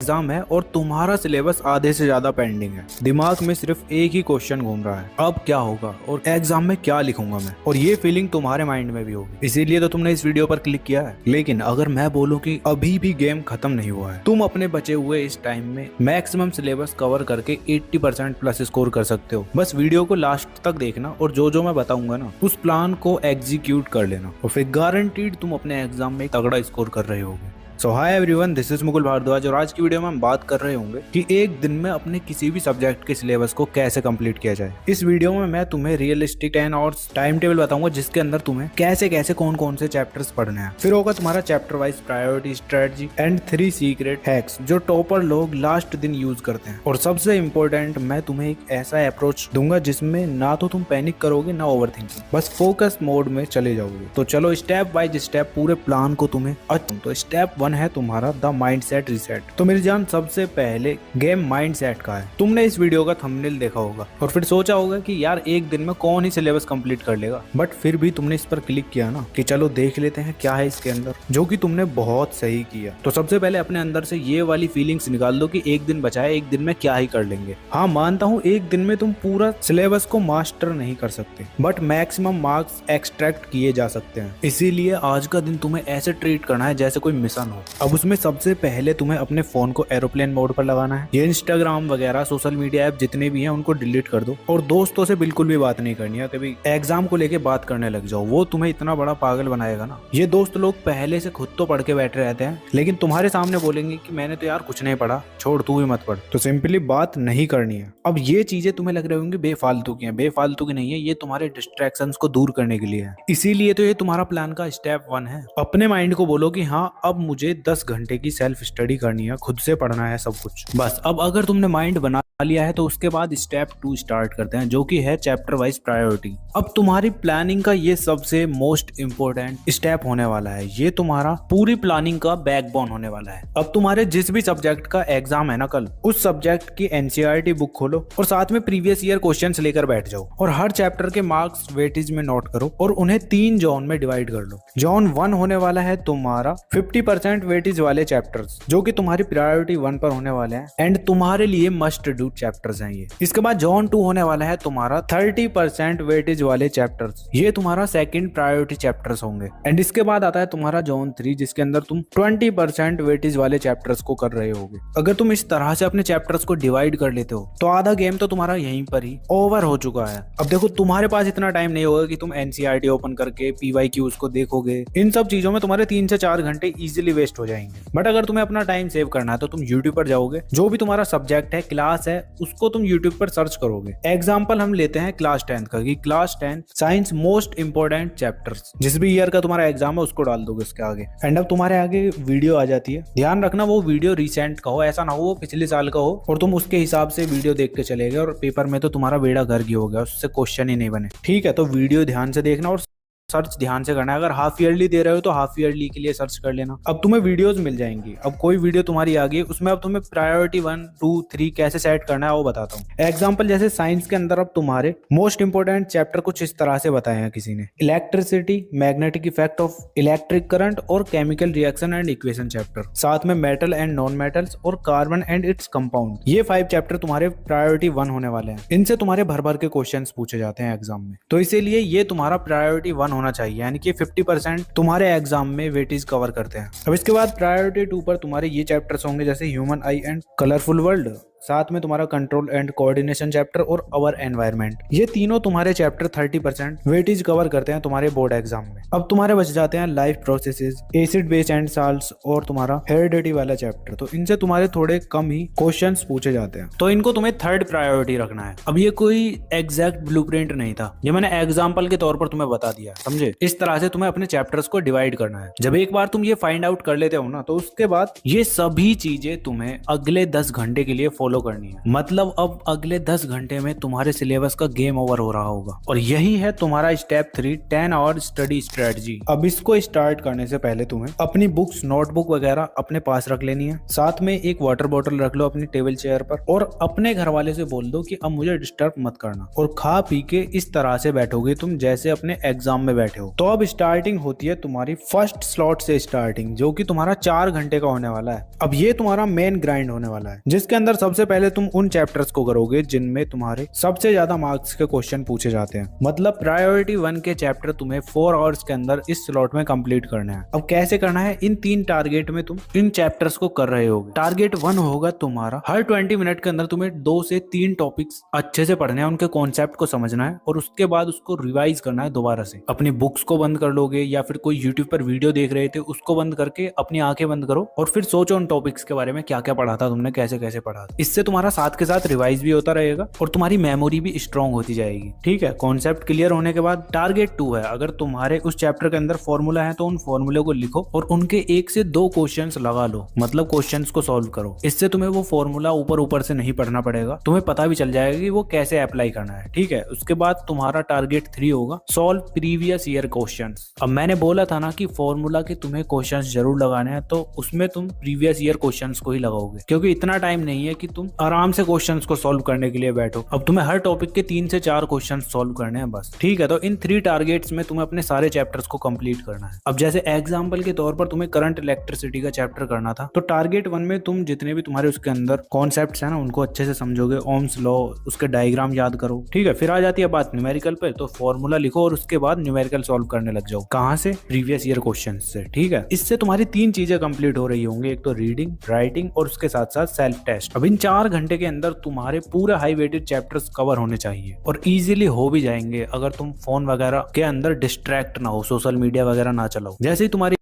Exam है और तुम्हारा सिलेबस आधे से ज्यादा पेंडिंग है। दिमाग में सिर्फ एक ही क्वेश्चन घूम रहा है, अब क्या होगा और एग्जाम में क्या लिखूंगा मैं। और ये फीलिंग तुम्हारे माइंड में भी होगी, इसीलिए तो तुमने इस वीडियो पर क्लिक किया है। लेकिन अगर मैं बोलूं कि अभी भी गेम खत्म नहीं हुआ है, तुम अपने बचे हुए इस टाइम में मैक्सिमम सिलेबस कवर करके 80% प्लस स्कोर कर सकते हो। बस वीडियो को लास्ट तक देखना और जो मैं बताऊंगा ना, उस प्लान को एग्जीक्यूट कर लेना और फिर गारंटीड तुम अपने एग्जाम में तगड़ा स्कोर कर रहे होगे। So hi everyone, this is Mukul Bhardwaj और आज की वीडियो में हम बात कर रहे होंगे कि एक दिन में अपने किसी भी सब्जेक्ट के सिलेबस को कैसे कंप्लीट किया जाए। इस वीडियो में मैं तुम्हें रियलिस्टिक 10 आवर्स टाइम टेबल बताऊंगा, जिसके अंदर तुम्हें कैसे कैसे कौन कौन से चैप्टर्स पढ़ने हैं। फिर होगा तुम्हारा chapter wise priority, strategy and 3 secret hacks जो टॉपर लोग लास्ट दिन यूज करते हैं। और सबसे इम्पोर्टेंट, मैं तुम्हें एक ऐसा अप्रोच दूंगा जिसमें ना तो तुम पैनिक करोगे ना ओवर थिंकिंग, बस फोकस मोड में चले जाओगे। तो चलो स्टेप बाय स्टेप पूरे प्लान को तुम्हें तो स्टेप 1 है तुम्हारा द माइंडसेट रीसेट। तो मेरी जान, सबसे पहले गेम माइंडसेट का है। तुमने इस वीडियो का थंबनेल देखा होगा और फिर सोचा होगा कि यार एक दिन में कौन ही सिलेबस कंप्लीट कर लेगा, बट फिर भी तुमने इस पर क्लिक किया ना कि चलो देख लेते हैं क्या है इसके अंदर, जो कि तुमने बहुत सही किया। तो सबसे पहले अपने अंदर से ये वाली फीलिंग्स निकाल दो कि एक दिन बचा है, एक दिन में क्या ही कर लेंगे। हाँ, मानता हूँ एक दिन में तुम पूरा सिलेबस को मास्टर नहीं कर सकते, बट मैक्सिमम मार्क्स एक्सट्रैक्ट किए जा सकते हैं। इसीलिए आज का दिन तुम्हें ऐसे ट्रीट करना है जैसे कोई मिशन हो। अब उसमें सबसे पहले तुम्हें अपने फोन को एरोप्लेन मोड पर लगाना है। ये इंस्टाग्राम वगैरह सोशल मीडिया ऐप जितने भी हैं उनको डिलीट कर दो और दोस्तों से बिल्कुल भी बात नहीं करनी है। कभी एग्जाम को लेके बात करने लग जाओ, वो तुम्हें इतना बड़ा पागल बनाएगा ना। ये दोस्त लोग पहले से खुद तो पढ़ के बैठे रहते हैं, लेकिन तुम्हारे सामने बोलेंगे कि मैंने तो यार कुछ नहीं पढ़ा, छोड़ तू ही मत पढ़। तो सिंपली बात नहीं करनी है। अब ये चीजें तुम्हें लग रही होंगी बेफालतू की हैं, बेफालतू की नहीं है, ये तुम्हारे डिस्ट्रैक्शंस को दूर करने के लिए है। इसीलिए तो ये तुम्हारा प्लान का स्टेप 1 है। अपने माइंड को बोलो कि हाँ, अब मुझे 10 घंटे की सेल्फ स्टडी करनी है, खुद से पढ़ना है सब कुछ। बस अब अगर तुमने माइंड बना लिया है तो उसके बाद स्टेप 2 स्टार्ट करते हैं, जो कि है चैप्टर वाइज प्रायोरिटी। अब तुम्हारी प्लानिंग का ये सबसे मोस्ट इंपोर्टेंट स्टेप होने वाला है। ये तुम्हारा पूरी प्लानिंग का बैकबोन होने वाला है। अब तुम्हारे जिस भी सब्जेक्ट का एग्जाम है ना कल, उस सब्जेक्ट की एनसीईआरटी बुक खोलो और साथ में प्रीवियस ईयर क्वेश्चंस लेकर बैठ जाओ और हर चैप्टर के मार्क्स वेटेज में नोट करो और उन्हें 3 जोन में डिवाइड कर लो। जोन 1 होने वाला है तुम्हारा 50% वेटेज वाले चैप्टर्स, जो कि तुम्हारी प्रायोरिटी 1 पर होने वाले हैं एंड तुम्हारे लिए मस्ट डू चैप्टर्स हैं ये। इसके बाद जोन 2 होने वाला है तुम्हारा 30% वेटेज वाले चैप्टर्स, ये तुम्हारा सेकंड प्रायोरिटी चैप्टर्स होंगे। एंड इसके बाद आता है तुम्हारा जोन 3, जिसके अंदर तुम 20% वेटेज वाले चैप्टर्स को कर रहे होगे। अगर तुम इस तरह से अपने चैप्टर्स को डिवाइड कर लेते हो तो आधा गेम तो तुम्हारा यहीं पर ही ओवर हो चुका है। अब देखो, तुम्हारे पास इतना टाइम नहीं होगा कि तुम एनसीईआरटी ओपन करके PYQs को देखोगे। इन सब चीजों में तुम्हारे 3 से 4 घंटे इजीली वेस्ट हो जाएंगे। बट अगर तुम्हें अपना टाइम सेव करना है तो तुम यूट्यूब पर जाओगे, जो भी तुम्हारा सब्जेक्ट है, क्लास है, उसको तुम यूट्यूब पर सर्च करोगे। एग्जाम्पल हम लेते हैं क्लास 10 का, कि class 10 science most important chapters, जिस भी ईयर का तुम्हारा एग्जाम है उसको डाल दोगे उसके आगे। एंड अब तुम्हारे आगे वीडियो आ जाती है। ध्यान रखना वो वीडियो रिसेंट का हो, ऐसा ना हो वो पिछले साल का हो और तुम उसके हिसाब से वीडियो देख के चले गए और पेपर में तो तुम्हारा बेड़ा गर्क हो गया, उससे क्वेश्चन ही नहीं बने। ठीक है, तो वीडियो ध्यान से देखना और सर्च ध्यान से करना है। अगर हाफ ईयरली दे रहे हो तो हाफ ईयरली के लिए सर्च कर लेना। अब तुम्हें वीडियोस मिल जाएंगी। अब कोई वीडियो तुम्हारी आ गई, उसमें अब तुम्हें प्रायोरिटी 1, 2, 3 कैसे सेट करना है वो बताता हूँ। एग्जांपल जैसे साइंस के अंदर अब तुम्हारे मोस्ट इंपोर्टेंट चैप्टर कुछ इस तरह से बताए हैं किसी ने, electricity, magnetic effect of electric current और chemical reaction and equation chapter, साथ में मेटल एंड नॉन मेटल्स और कार्बन एंड इट्स कंपाउंड। ये 5 चैप्टर तुम्हारे प्रायोरिटी 1 होने वाले हैं। इनसे तुम्हारे भर भर के क्वेश्चन पूछे जाते हैं एग्जाम में, तो इसीलिए ये तुम्हारा प्रायोरिटी 1 होना चाहिए, यानी कि 50% तुम्हारे एग्जाम में वेटेज कवर करते हैं। अब इसके बाद प्रायोरिटी 2 पर तुम्हारे ये चैप्टर्स होंगे, जैसे human I and colourful world, साथ में तुम्हारा कंट्रोल एंड कोऑर्डिनेशन चैप्टर और अवर एनवायरनमेंट। ये तीनों तुम्हारे चैप्टर 30% वेटेज कवर करते हैं तुम्हारे बोर्ड एग्जाम में। अब तुम्हारे बच जाते हैं life processes, acid base and salts और तुम्हारा हेरिडिटी वाला चैप्टर। तो इनसे तुम्हारे थोड़े कम ही क्वेश्चंस पूछे जाते हैं, तो इनको तुम्हें 3rd प्रायोरिटी रखना है। अब ये कोई एग्जैक्ट ब्लूप्रिंट नहीं था, ये मैंने एग्जाम्पल के तौर पर तुम्हें बता दिया, समझे। इस तरह से तुम्हें अपने चैप्टर्स को डिवाइड करना है। जब एक बार तुम ये फाइंड आउट कर लेते हो ना, तो उसके बाद ये सभी चीजें तुम्हें अगले 10 घंटे के लिए फॉलो करनी है। मतलब अब अगले 10 घंटे में तुम्हारे सिलेबस का गेम ओवर हो रहा होगा। और यही है तुम्हारा स्टेप 3 10 आवर स्टडी स्ट्रेटजी। अब इसको स्टार्ट करने से पहले तुम्हें अपनी बुक्स नोटबुक वगैरह अपने पास रख लेनी है। साथ में एक वाटर बॉटल रख लो अपनी टेबल चेयर पर, और अपने घर वाले से बोल दो कि अब मुझे डिस्टर्ब मत करना, और खा पी के इस तरह से बैठोगे तुम जैसे अपने एग्जाम में बैठे हो। तो अब स्टार्टिंग होती है तुम्हारी फर्स्ट स्लॉट से स्टार्टिंग, जो कि तुम्हारा 4 घंटे का होने वाला है। अब ये तुम्हारा मेन ग्राइंड होने वाला है, जिसके अंदर सबसे पहले तुम उन चैप्टर्स को करोगे जिनमें तुम्हारे सबसे ज्यादा मार्क्स के क्वेश्चन पूछे जाते हैं। मतलब प्रायोरिटी 1 के चैप्टर तुम्हें 4 आवर्स के अंदर इस स्लॉट में कंप्लीट करना है। अब कैसे करना है, इन 3 टारगेट में तुम इन चैप्टर्स को कर रहे होगे। टारगेट 1 होगा तुम्हारा हर 20 मिनट के अंदर तुम्हें 2 से 3 टॉपिक्स अच्छे से पढ़ने हैं, उनके कॉन्सेप्ट को समझना है, और उसके बाद उसको रिवाइज करना है दोबारा से। अपनी बुक्स को बंद कर लोगे, या फिर कोई यूट्यूब पर वीडियो देख रहे थे उसको बंद करके अपनी आंखें बंद करो, और फिर सोचो उन टॉपिक्स के बारे में क्या क्या पढ़ा था तुमने, कैसे कैसे पढ़ा था। इससे तुम्हारा साथ के साथ रिवाइज भी होता रहेगा और तुम्हारी मेमोरी भी स्ट्रांग होती जाएगी। ठीक है, कॉन्सेप्ट क्लियर होने के बाद टारगेट 2 है, अगर तुम्हारे उस चैप्टर के अंदर फॉर्मूला है तो उन फॉर्मूले को लिखो और उनके 1 से 2 क्वेश्चंस लगा लो, मतलब क्वेश्चंस को सॉल्व करो। इससे तुम्हें वो फॉर्मूला ऊपर ऊपर से नहीं पढ़ना पड़ेगा, तुम्हें पता भी चल जाएगा कि वो कैसे अप्लाई करना है। ठीक है, उसके बाद तुम्हारा टारगेट 3 होगा सॉल्व प्रीवियस ईयर क्वेश्चंस। अब मैंने बोला था ना कि फॉर्मूला के तुम्हें क्वेश्चंस जरूर लगाने हैं, तो उसमें तुम प्रीवियस ईयर क्वेश्चंस को ही लगाओगे, क्योंकि इतना टाइम नहीं है कि तुम आराम से क्वेश्चंस को सॉल्व करने के लिए बैठो। अब तुम्हें हर टॉपिक के 3 से 4 क्वेश्चन सॉल्व करने हैं बस। ठीक है, तो इन 3 टारगेट्स में तुम्हें अपने सारे चैप्टर्स को कंप्लीट करना है। अब जैसे एग्जांपल के तौर पर तुम्हें करंट इलेक्ट्रिसिटी का चैप्टर करना था, तो टारगेट 1 में तुम जितने भी तुम्हारे उसके अंदर कॉन्सेप्ट्स हैं ना उनको अच्छे से समझोगे, ओम्स लॉ उसके डायग्राम याद करो। ठीक है, फिर आ जाती है बात न्यूमेरिकल पे, तो फॉर्मूला लिखो और उसके बाद न्यूमेरिकल सॉल्व करने लग जाओ। कहाँ से? प्रीवियस ईयर क्वेश्चन से। ठीक है, इससे तुम्हारी 3 चीजें कंप्लीट हो रही होंगी, एक तो रीडिंग, राइटिंग और उसके साथ साथ सेल्फ टेस्ट। अब इन 4 घंटे के अंदर तुम्हारे पूरे हाई वेटेड चैप्टर्स कवर होने चाहिए, और इजीली हो भी जाएंगे अगर तुम फोन वगैरह के अंदर डिस्ट्रैक्ट ना हो, सोशल मीडिया वगैरह ना चलाओ। जैसे ही तुम्हारी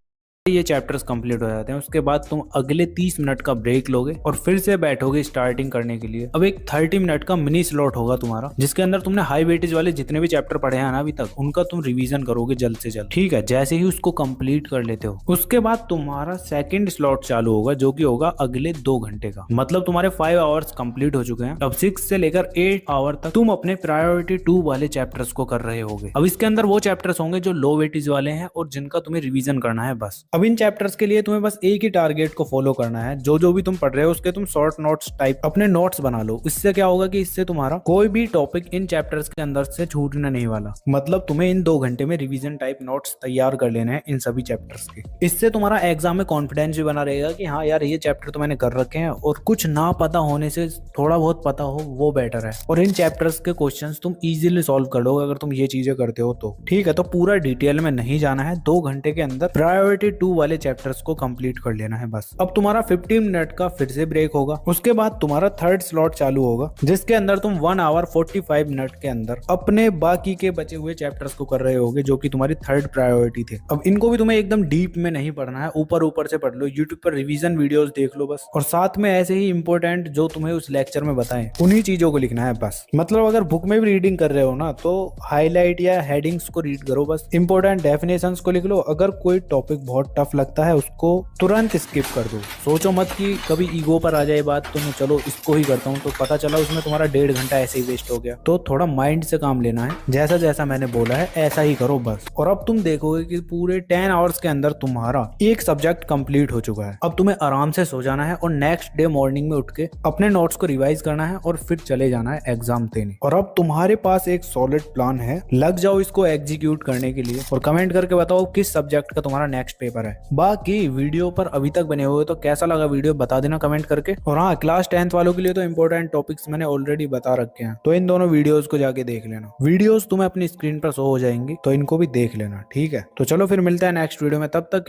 ये चैप्टर्स कंप्लीट हो जाते हैं, उसके बाद तुम अगले 30 मिनट का ब्रेक लोगे और फिर से बैठोगे स्टार्टिंग करने के लिए। अब एक 30 मिनट का मिनी स्लॉट होगा तुम्हारा, जिसके अंदर तुमने हाई वेटेज वाले जितने भी चैप्टर पढ़े हैं ना अभी तक, उनका तुम रिवीजन करोगे जल्द से जल्द। ठीक है, जैसे ही उसको कंप्लीट कर लेते हो, उसके बाद तुम्हारा सेकंड स्लॉट चालू होगा, जो कि होगा अगले 2 घंटे का। मतलब तुम्हारे 5 आवर्स कंप्लीट हो चुके हैं। अब 6 से लेकर 8 आवर तक तुम अपने प्रायोरिटी 2 वाले चैप्टर्स को कर रहे होगे। अब इसके अंदर वो चैप्टर्स होंगे जो लो वेटेज वाले हैं और जिनका तुम्हें रिवीजन करना है बस। अब इन चैप्टर्स के लिए तुम्हें बस एक ही टारगेट को फॉलो करना है, जो भी तुम पढ़ रहे हो उसके तुम शॉर्ट नोट्स टाइप अपने नोट्स बना लो। इससे क्या होगा कि इससे तुम्हारा कोई भी टॉपिक इन चैप्टर्स के अंदर से छूटने नहीं वाला। मतलब तुम्हें इन 2 घंटे में रिवीजन टाइप नोट्स तैयार कर लेने हैं इन सभी चैप्टर्स के। इससे तुम्हारा एग्जाम में कॉन्फिडेंस भी बना रहेगा कि हाँ यार ये चैप्टर तो मैंने कर रखे हैं, और कुछ ना पता होने से थोड़ा बहुत पता हो वो बेटर है। और इन चैप्टर्स के क्वेश्चंस तुम इजीली सॉल्व कर लोगे अगर तुम ये चीजें करते हो तो। ठीक है, तो पूरा डिटेल में नहीं जाना है, 2 घंटे के अंदर प्रायोरिटी 2 वाले चैप्टर्स को कंप्लीट कर लेना है बस। अब तुम्हारा 15 मिनट का फिर से ब्रेक होगा, उसके बाद तुम्हारा थर्ड स्लॉट चालू होगा, जिसके अंदर तुम 1 आवर 45 मिनट के अंदर अपने बाकी के बचे हुए चैप्टर्स को कर रहे होगे, जो कि तुम्हारी थर्ड प्रायोरिटी थे। अब इनको भी तुम्हें एकदम डीप में नहीं पढ़ना है, ऊपर ऊपर से पढ़ लो, यूट्यूब पर रिवीजन वीडियोस देख लो बस, और साथ में ऐसे ही इंपॉर्टेंट जो तुम्हें उस लेक्चर में बताएं उन्हीं चीजों को लिखना है बस। मतलब अगर बुक में भी रीडिंग कर रहे हो ना, तो हाईलाइट या हेडिंग्स को रीड करो बस, इंपॉर्टेंट डेफिनेशंस को लिख लो। अगर कोई टॉपिक बहुत टफ लगता है उसको तुरंत स्किप कर दो। सोचो मत कि कभी ईगो पर आ जाए बात, तो मैं चलो इसको ही करता हूँ, तो पता चला उसमें तुम्हारा 1.5 घंटा ऐसे ही वेस्ट हो गया। तो थोड़ा माइंड से काम लेना है, जैसा जैसा मैंने बोला है ऐसा ही करो बस। और अब तुम देखोगे कि पूरे 10 आवर्स के अंदर तुम्हारा एक सब्जेक्ट कंप्लीट हो चुका है। अब तुम्हें आराम से सो जाना है और नेक्स्ट डे मॉर्निंग में उठ के अपने नोट्स को रिवाइज करना है और फिर चले जाना है एग्जाम देने। और अब तुम्हारे पास एक सॉलिड प्लान है, लग जाओ इसको एग्जीक्यूट करने के लिए, और कमेंट करके बताओ किस सब्जेक्ट का तुम्हारा नेक्स्ट पेपर है। बाकी वीडियो पर अभी तक बने हुए तो कैसा लगा वीडियो बता देना कमेंट करके। और हाँ, क्लास 10th वालों के लिए तो इंपॉर्टेंट टॉपिक्स मैंने ऑलरेडी बता रखे हैं, तो इन दोनों वीडियोस को जाके देख लेना। वीडियोस तुम्हें अपनी स्क्रीन पर शो हो जाएंगी, तो इनको भी देख लेना। ठीक है, तो चलो फिर मिलता है नेक्स्ट वीडियो में, तब तक